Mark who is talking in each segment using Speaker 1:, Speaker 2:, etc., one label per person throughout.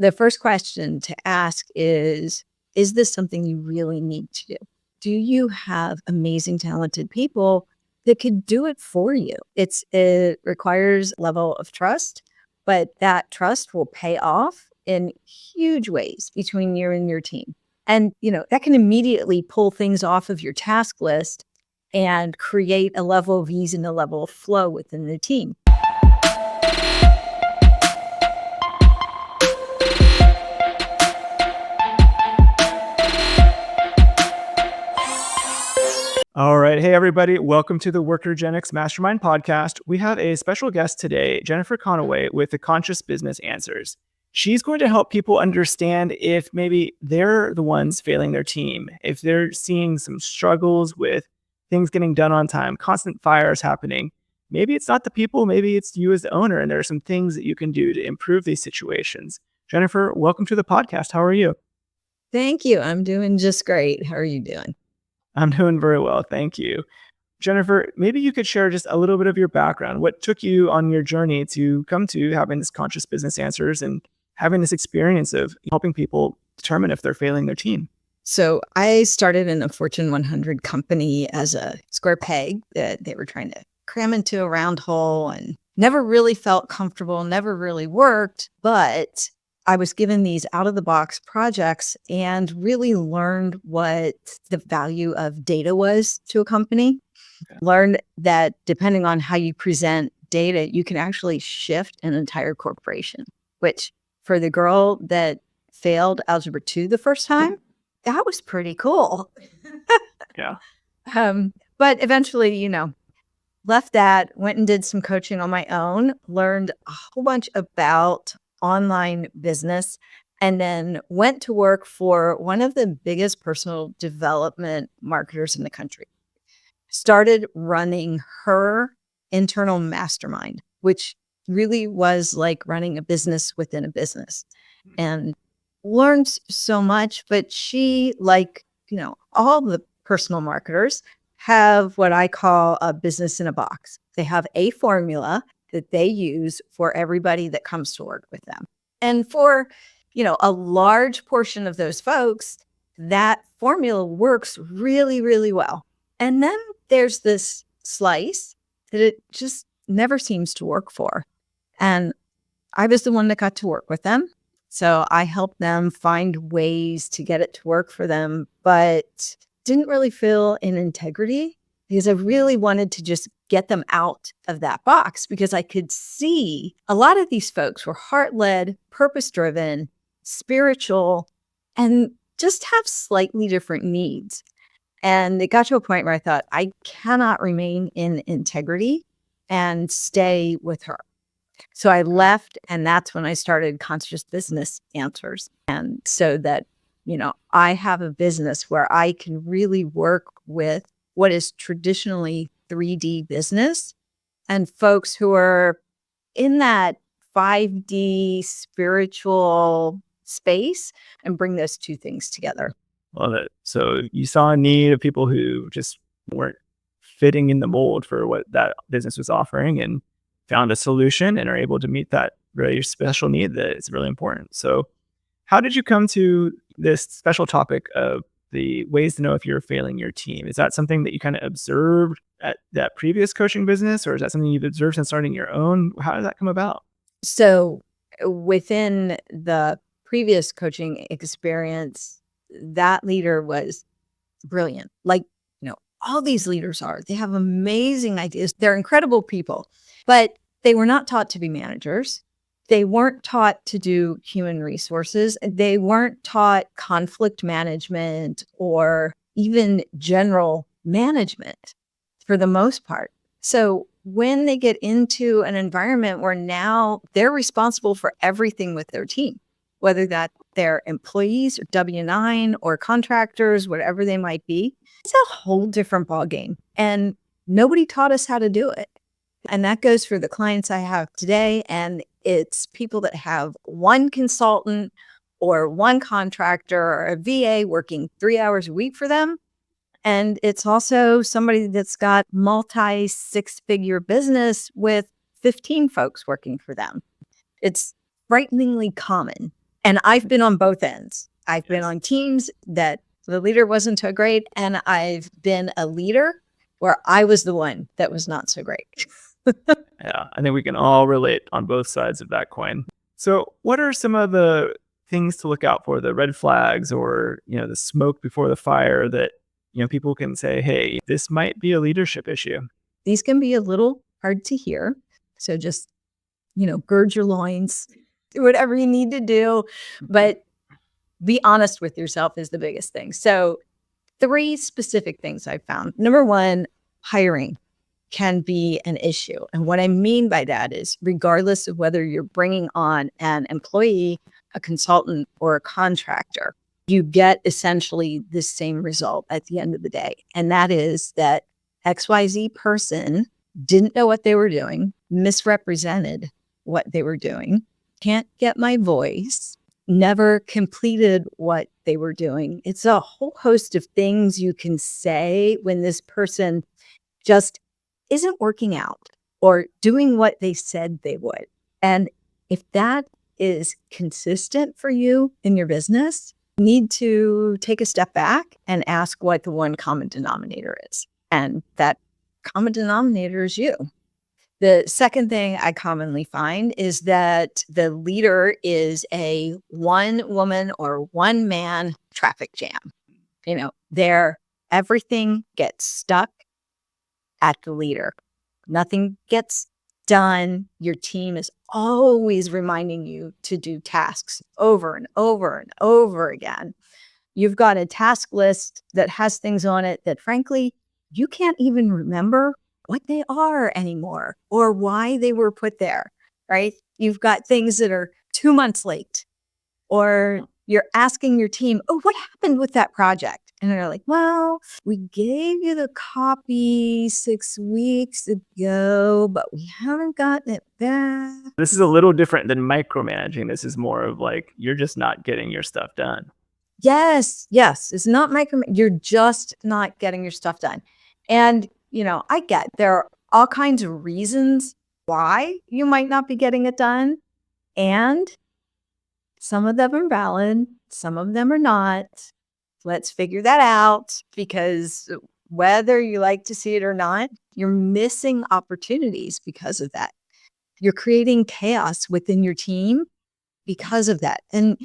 Speaker 1: The first question to ask is this something you really need to do? Do you have amazing, talented people that could do it for you? It requires a level of trust, but that trust will pay off in huge ways between you and your team. And, that can immediately pull things off of your task list and create a level of ease and a level of flow within the team.
Speaker 2: All right. Hey, everybody. Welcome to the Workergenix Mastermind Podcast. We have a special guest today, Jennifer Conaway, with the Conscious Business Answers. She's going to help people understand if maybe they're the ones failing their team, if they're seeing some struggles with things getting done on time, constant fires happening. Maybe it's not the people, maybe it's you as the owner, and there are some things that you can do to improve these situations. Jennifer, welcome to the podcast. How are you?
Speaker 1: Thank you. I'm doing just great. How are you doing?
Speaker 2: I'm doing very well. Thank you. Jennifer, maybe you could share just a little bit of your background. What took you on your journey to come to having this Conscious Business Answers and having this experience of helping people determine if they're failing their team?
Speaker 1: So I started in a Fortune 100 company as a square peg that they were trying to cram into a round hole and never really felt comfortable, never really worked. But I was given these out-of-the-box projects and really learned what the value of data was to a company. Okay. Learned that depending on how you present data, you can actually shift an entire corporation, which for the girl that failed Algebra 2 the first time, that was pretty cool.
Speaker 2: Yeah.
Speaker 1: But eventually, left that, went and did some coaching on my own, learned a whole bunch about online business, and then went to work for one of the biggest personal development marketers in the country. Started running her internal mastermind, which really was like running a business within a business, and learned so much. But she, like, all the personal marketers have what I call a business in a box. They have a formula that they use for everybody that comes to work with them. And for, a large portion of those folks, that formula works really, really well. And then there's this slice that it just never seems to work for. And I was the one that got to work with them. So I helped them find ways to get it to work for them, but didn't really feel in integrity because I really wanted to just get them out of that box, because I could see a lot of these folks were heart-led, purpose-driven, spiritual, and just have slightly different needs. And it got to a point where I thought, I cannot remain in integrity and stay with her. So I left, and that's when I started Conscious Business Answers. And so that, I have a business where I can really work with what is traditionally 3D business and folks who are in that 5D spiritual space and bring those two things together.
Speaker 2: Love it. So you saw a need of people who just weren't fitting in the mold for what that business was offering and found a solution and are able to meet that really special need that is really important. So how did you come to this special topic of the ways to know if you're failing your team? Is that something that you kind of observed at that previous coaching business, or is that something you've observed since starting your own? How did that come about?
Speaker 1: So within the previous coaching experience, that leader was brilliant. Like, all these leaders they have amazing ideas. They're incredible people, but they were not taught to be managers. They weren't taught to do human resources. They weren't taught conflict management or even general management for the most part. So when they get into an environment where now they're responsible for everything with their team, whether that they're employees or W-9 or contractors, whatever they might be, it's a whole different ballgame. And nobody taught us how to do it. And that goes for the clients I have today. And it's people that have one consultant or one contractor or a VA working 3 hours a week for them. And it's also somebody that's got multi-six-figure business with 15 folks working for them. It's frighteningly common. And I've been on both ends. I've been on teams that the leader wasn't so great, and I've been a leader where I was the one that was not so great.
Speaker 2: Yeah, I think we can all relate on both sides of that coin. So what are some of the things to look out for, the red flags or, the smoke before the fire that, people can say, hey, this might be a leadership issue?
Speaker 1: These can be a little hard to hear. So just, gird your loins, do whatever you need to do, but be honest with yourself is the biggest thing. So 3 specific things I found. Number 1, hiring can be an issue. And what I mean by that is regardless of whether you're bringing on an employee, a consultant, or a contractor, you get essentially the same result at the end of the day. And that is that XYZ person didn't know what they were doing, misrepresented what they were doing, can't get my voice, never completed what they were doing. It's a whole host of things you can say when this person just isn't working out or doing what they said they would. And if that is consistent for you in your business, you need to take a step back and ask what the one common denominator is. And that common denominator is you. The second thing I commonly find is that the leader is a one woman or one man traffic jam. Everything gets stuck at the leader. Nothing gets done. Your team is always reminding you to do tasks over and over and over again. You've got a task list that has things on it that, frankly, you can't even remember what they are anymore or why they were put there, right? You've got things that are 2 months late, or you're asking your team, oh, what happened with that project? And they're like, well, we gave you the copy 6 weeks ago, but we haven't gotten it back.
Speaker 2: This is a little different than micromanaging. This is more of like, you're just not getting your stuff done.
Speaker 1: Yes. It's not you're just not getting your stuff done. And, I get there are all kinds of reasons why you might not be getting it done. And some of them are valid, some of them are not. Let's figure that out, because whether you like to see it or not, you're missing opportunities because of that. You're creating chaos within your team because of that. And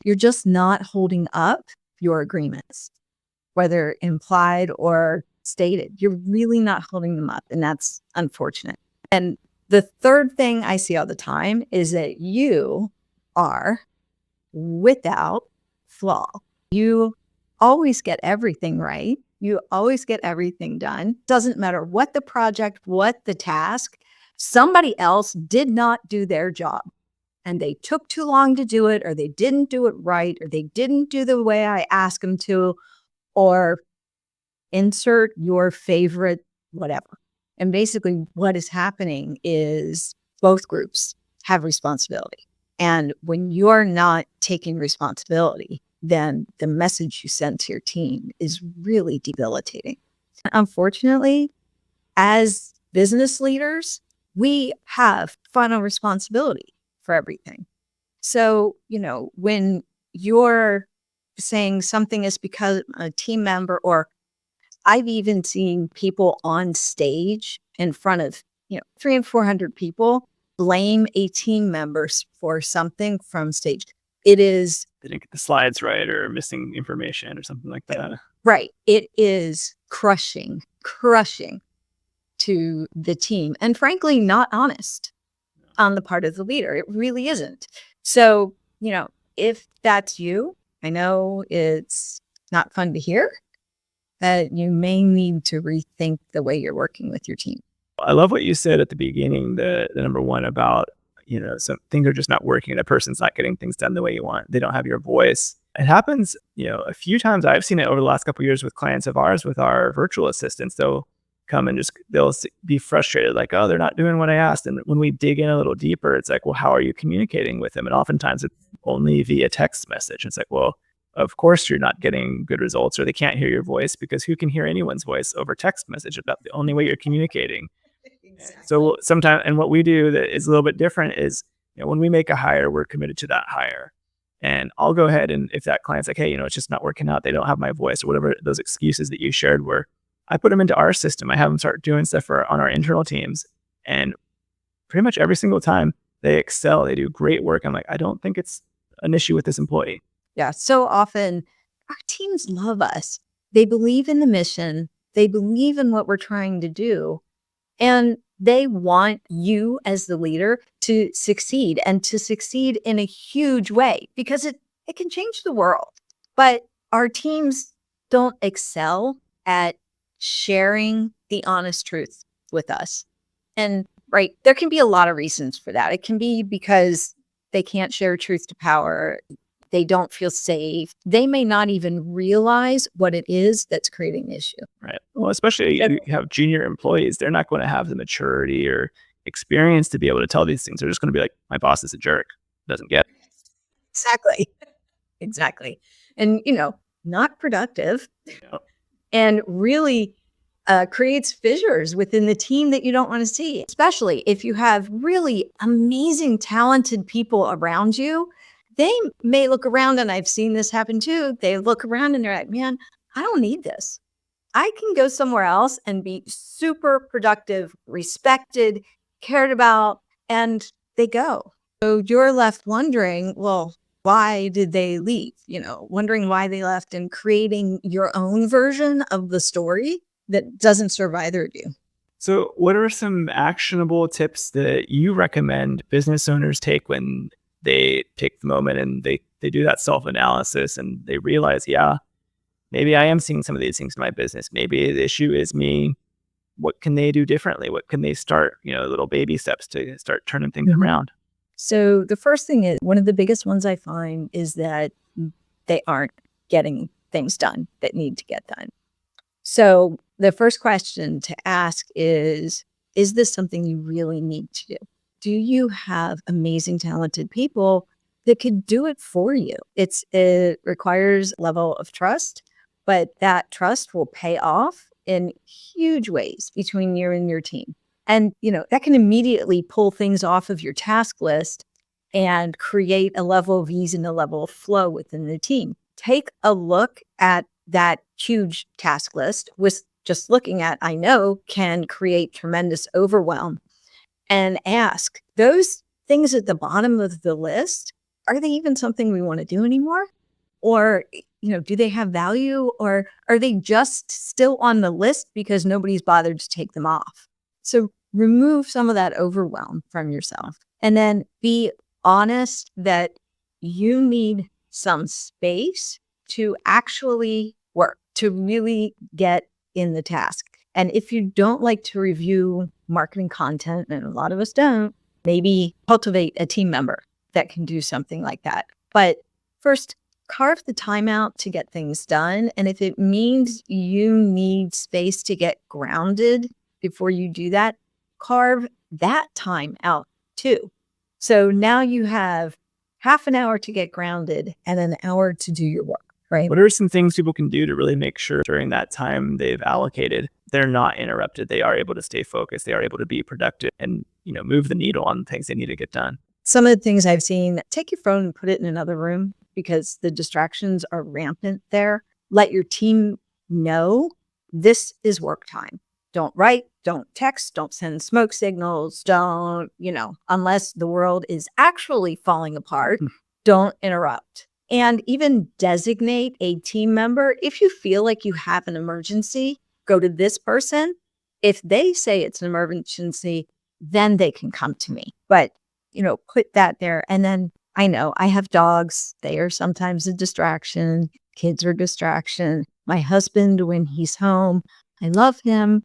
Speaker 1: you're just not holding up your agreements, whether implied or stated. You're really not holding them up. And that's unfortunate. And the third thing I see all the time is that you are without flaw. You always get everything right. You always get everything done. Doesn't matter what the project, what the task, somebody else did not do their job. And they took too long to do it, or they didn't do it right, or they didn't do the way I asked them to, or insert your favorite whatever. And basically what is happening is both groups have responsibility. And when you're not taking responsibility, then the message you send to your team is really debilitating. Unfortunately, as business leaders, we have final responsibility for everything. So, when you're saying something is because a team member, or I've even seen people on stage in front of, 300 and 400 people blame a team member for something from stage. It is,
Speaker 2: They didn't get the slides right or missing information or something like that.
Speaker 1: right. It is crushing to the team, and frankly, not honest on the part of the leader. It really isn't. So, if that's you, I know it's not fun to hear, that you may need to rethink the way you're working with your team.
Speaker 2: I love what you said at the beginning, the number one about, some things are just not working. A person's not getting things done the way you want. They don't have your voice. It happens, a few times. I've seen it over the last couple of years with clients of ours, with our virtual assistants. They'll come and they'll be frustrated, like, oh, they're not doing what I asked. And when we dig in a little deeper, it's like, well, how are you communicating with them? And oftentimes it's only via text message. It's like, well, of course you're not getting good results, or they can't hear your voice, because who can hear anyone's voice over text message? That's the only way you're communicating. Exactly. So sometimes, and what we do that is a little bit different is, when we make a hire, we're committed to that hire. And I'll go ahead, and if that client's like, hey, it's just not working out, they don't have my voice or whatever those excuses that you shared were, I put them into our system. I have them start doing stuff on our internal teams. And pretty much every single time they excel, they do great work. I'm like, I don't think it's an issue with this employee.
Speaker 1: Yeah. So often our teams love us. They believe in the mission. They believe in what we're trying to do. And they want you as the leader to succeed, and to succeed in a huge way, because it can change the world. But our teams don't excel at sharing the honest truth with us. And right, there can be a lot of reasons for that. It can be because they can't share truth to power. They don't feel safe. They may not even realize what it is that's creating the issue.
Speaker 2: Right. Well, especially if you have junior employees, they're not going to have the maturity or experience to be able to tell these things. They're just going to be like, my boss is a jerk. Doesn't get it.
Speaker 1: Exactly. Exactly. And, not productive.
Speaker 2: Yeah.
Speaker 1: And really creates fissures within the team that you don't want to see, especially if you have really amazing, talented people around you. They may look around, and I've seen this happen too. They look around and they're like, man, I don't need this. I can go somewhere else and be super productive, respected, cared about, and they go. So you're left wondering, well, why did they leave? Wondering why they left, and creating your own version of the story that doesn't serve either of you.
Speaker 2: So what are some actionable tips that you recommend business owners take when they take the moment and they do that self-analysis and they realize, yeah, maybe I am seeing some of these things in my business. Maybe the issue is me. What can they do differently? What can they start, little baby steps to start turning things around?
Speaker 1: So the first thing is, one of the biggest ones I find is that they aren't getting things done that need to get done. So the first question to ask is this something you really need to do? Do you have amazing, talented people that could do it for you? It requires a level of trust, but that trust will pay off in huge ways between you and your team. And, that can immediately pull things off of your task list and create a level of ease and a level of flow within the team. Take a look at that huge task list. With just looking at, I know, can create tremendous overwhelm. And ask, those things at the bottom of the list, are they even something we want to do anymore? Or, do they have value? Or are they just still on the list because nobody's bothered to take them off? So remove some of that overwhelm from yourself, and then be honest that you need some space to actually work, to really get in the task. And if you don't like to review marketing content, and a lot of us don't, maybe cultivate a team member that can do something like that. But first, carve the time out to get things done. And if it means you need space to get grounded before you do that, carve that time out too. So now you have half an hour to get grounded and an hour to do your work, right?
Speaker 2: What are some things people can do to really make sure during that time they've allocated, they're not interrupted, they are able to stay focused, they are able to be productive and, move the needle on things they need to get done?
Speaker 1: Some of the things I've seen, take your phone and put it in another room, because the distractions are rampant there. Let your team know this is work time. Don't write, don't text, don't send smoke signals, don't, unless the world is actually falling apart, don't interrupt. And even designate a team member. If you feel like you have an emergency, go to this person. If they say it's an emergency, then they can come to me. But, put that there. And then I know I have dogs. They are sometimes a distraction. Kids are a distraction. My husband, when he's home, I love him.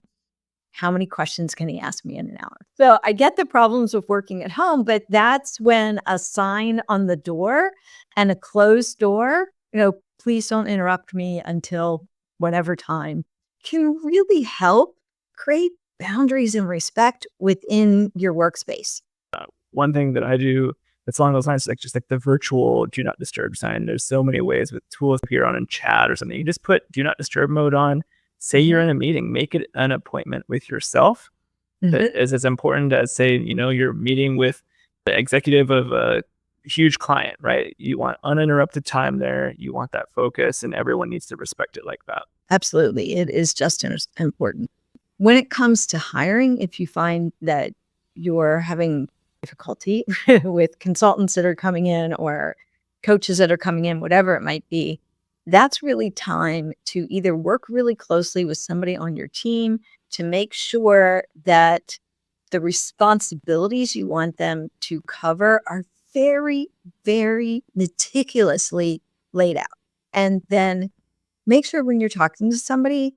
Speaker 1: How many questions can he ask me in an hour? So I get the problems of working at home, but that's when a sign on the door and a closed door, please don't interrupt me until whatever time, can really help create boundaries and respect within your workspace.
Speaker 2: One thing that I do that's along those lines is just the virtual do not disturb sign. There's so many ways with tools here on in chat or something. You just put do not disturb mode on. Say you're in a meeting, make it an appointment with yourself. That is as important as, say, you're meeting with the executive of a huge client, right? You want uninterrupted time there. You want that focus, and everyone needs to respect it like that.
Speaker 1: Absolutely. It is just as important. When it comes to hiring, if you find that you're having difficulty with consultants that are coming in or coaches that are coming in, whatever it might be, that's really time to either work really closely with somebody on your team to make sure that the responsibilities you want them to cover are very, very meticulously laid out. And then make sure when you're talking to somebody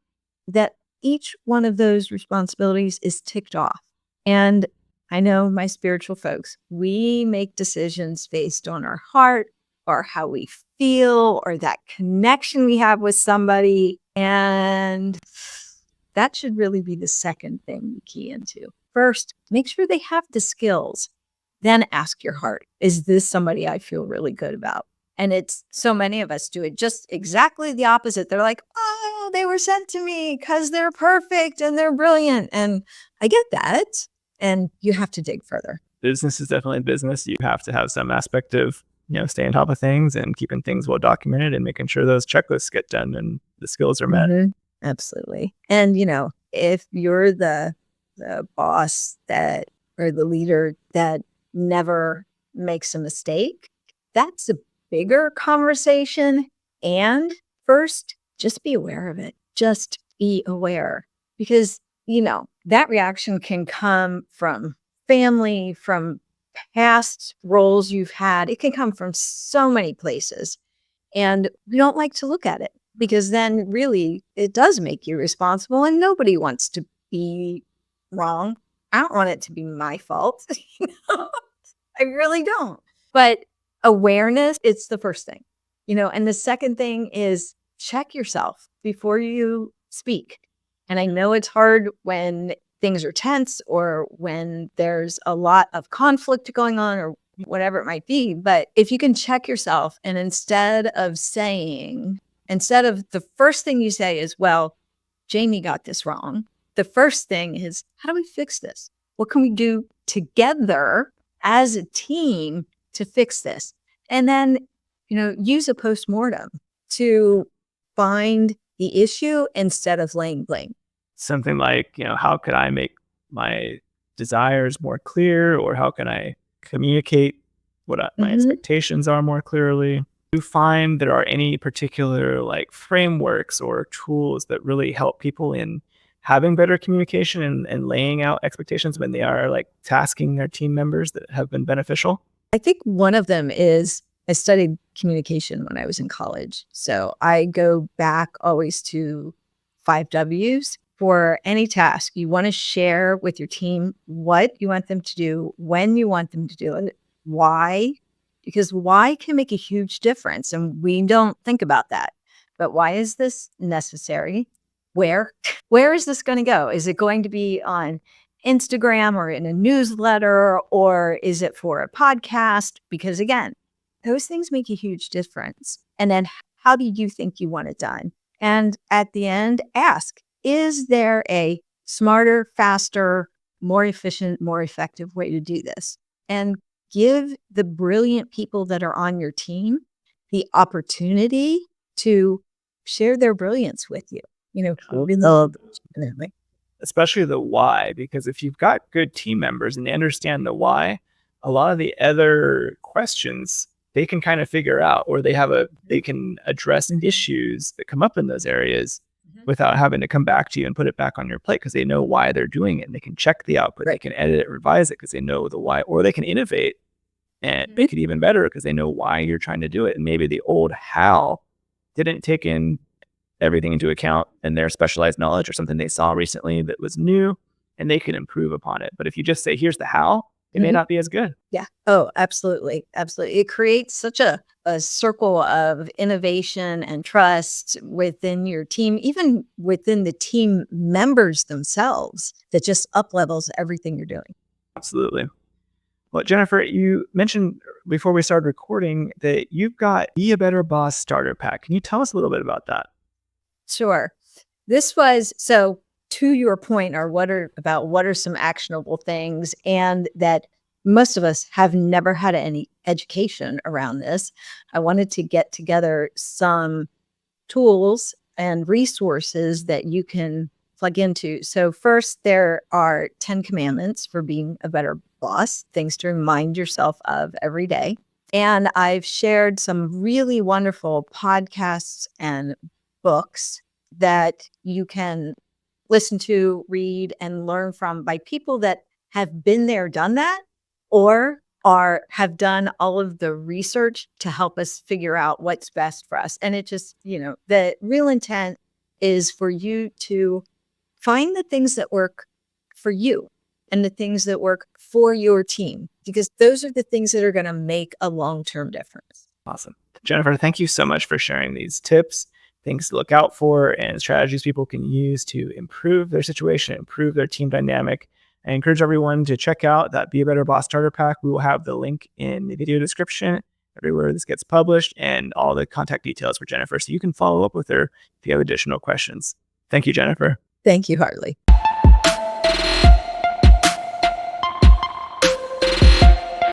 Speaker 1: that each one of those responsibilities is ticked off. And I know my spiritual folks, we make decisions based on our heart or how we feel or that connection we have with somebody. And that should really be the second thing we key into. First, make sure they have the skills. Then ask your heart, is this somebody I feel really good about? And it's so many of us do it just exactly the opposite. They're like, oh, they were sent to me because they're perfect and they're brilliant. And I get that. And you have to dig further.
Speaker 2: Business is definitely business. You have to have some aspect of, staying on top of things and keeping things well documented and making sure those checklists get done and the skills are met.
Speaker 1: Mm-hmm. Absolutely. And, if you're the boss that or the leader that never makes a mistake, that's a bigger conversation. And first, just be aware of it. Just be aware because, that reaction can come from family, from past roles you've had. It can come from so many places. And we don't like to look at it because then really it does make you responsible and nobody wants to be wrong. I don't want it to be my fault. I really don't. But awareness, it's the first thing, and the second thing is check yourself before you speak. And I know it's hard when things are tense or when there's a lot of conflict going on or whatever it might be. But if you can check yourself and instead of the first thing you say is, well, Jamie got this wrong. The first thing is, how do we fix this? What can we do together as a team to fix this? And then, use a postmortem to find the issue instead of laying blame.
Speaker 2: Something like, how could I make my desires more clear, or how can I communicate what my expectations are more clearly? Do you find there are any particular frameworks or tools that really help people in having better communication and laying out expectations when they are tasking their team members that have been beneficial?
Speaker 1: I think one of them is I studied communication when I was in college. So I go back always to 5 W's. For any task, you want to share with your team what you want them to do, when you want them to do it, why, because why can make a huge difference. And we don't think about that. But why is this necessary? Where is this going to go? Is it going to be on Instagram or in a newsletter, or is it for a podcast? Because again, those things make a huge difference. And then how do you think you want it done? And at the end, ask, is there a smarter, faster, more efficient, more effective way to do this? And give the brilliant people that are on your team the opportunity to share their brilliance with you.
Speaker 2: Especially the why, because if you've got good team members and they understand the why, a lot of the other questions they can kind of figure out, or they can address issues that come up in those areas without having to come back to you and put it back on your plate, because they know why they're doing it and they can check the output. Right. They can edit it, revise it because they know the why, or they can innovate and make it even better because they know why you're trying to do it. And maybe the old how didn't take in everything into account and their specialized knowledge or something they saw recently that was new, and they can improve upon it. But if you just say, here's the how, it may not be as good.
Speaker 1: Yeah. Oh, absolutely. Absolutely. It creates such a circle of innovation and trust within your team, even within the team members themselves, that just up levels everything you're doing.
Speaker 2: Absolutely. Well, Jennifer, you mentioned before we started recording that you've got Be a Better Boss starter pack. Can you tell us a little bit about that?
Speaker 1: Sure. This was, so to your point, what are some actionable things, and that most of us have never had any education around this. I wanted to get together some tools and resources that you can plug into. So first, there are 10 commandments for being a better boss, things to remind yourself of every day. And I've shared some really wonderful podcasts and books that you can listen to, read, and learn from by people that have been there, done that, or have done all of the research to help us figure out what's best for us. And it just, the real intent is for you to find the things that work for you and the things that work for your team, because those are the things that are going to make a long-term difference.
Speaker 2: Awesome. Jennifer, thank you so much for sharing these tips, things to look out for, and strategies people can use to improve their situation, improve their team dynamic. I encourage everyone to check out that Be a Better Boss Starter Pack. We will have the link in the video description, everywhere this gets published, and all the contact details for Jennifer, so you can follow up with her if you have additional questions. Thank you, Jennifer.
Speaker 1: Thank you, Harley.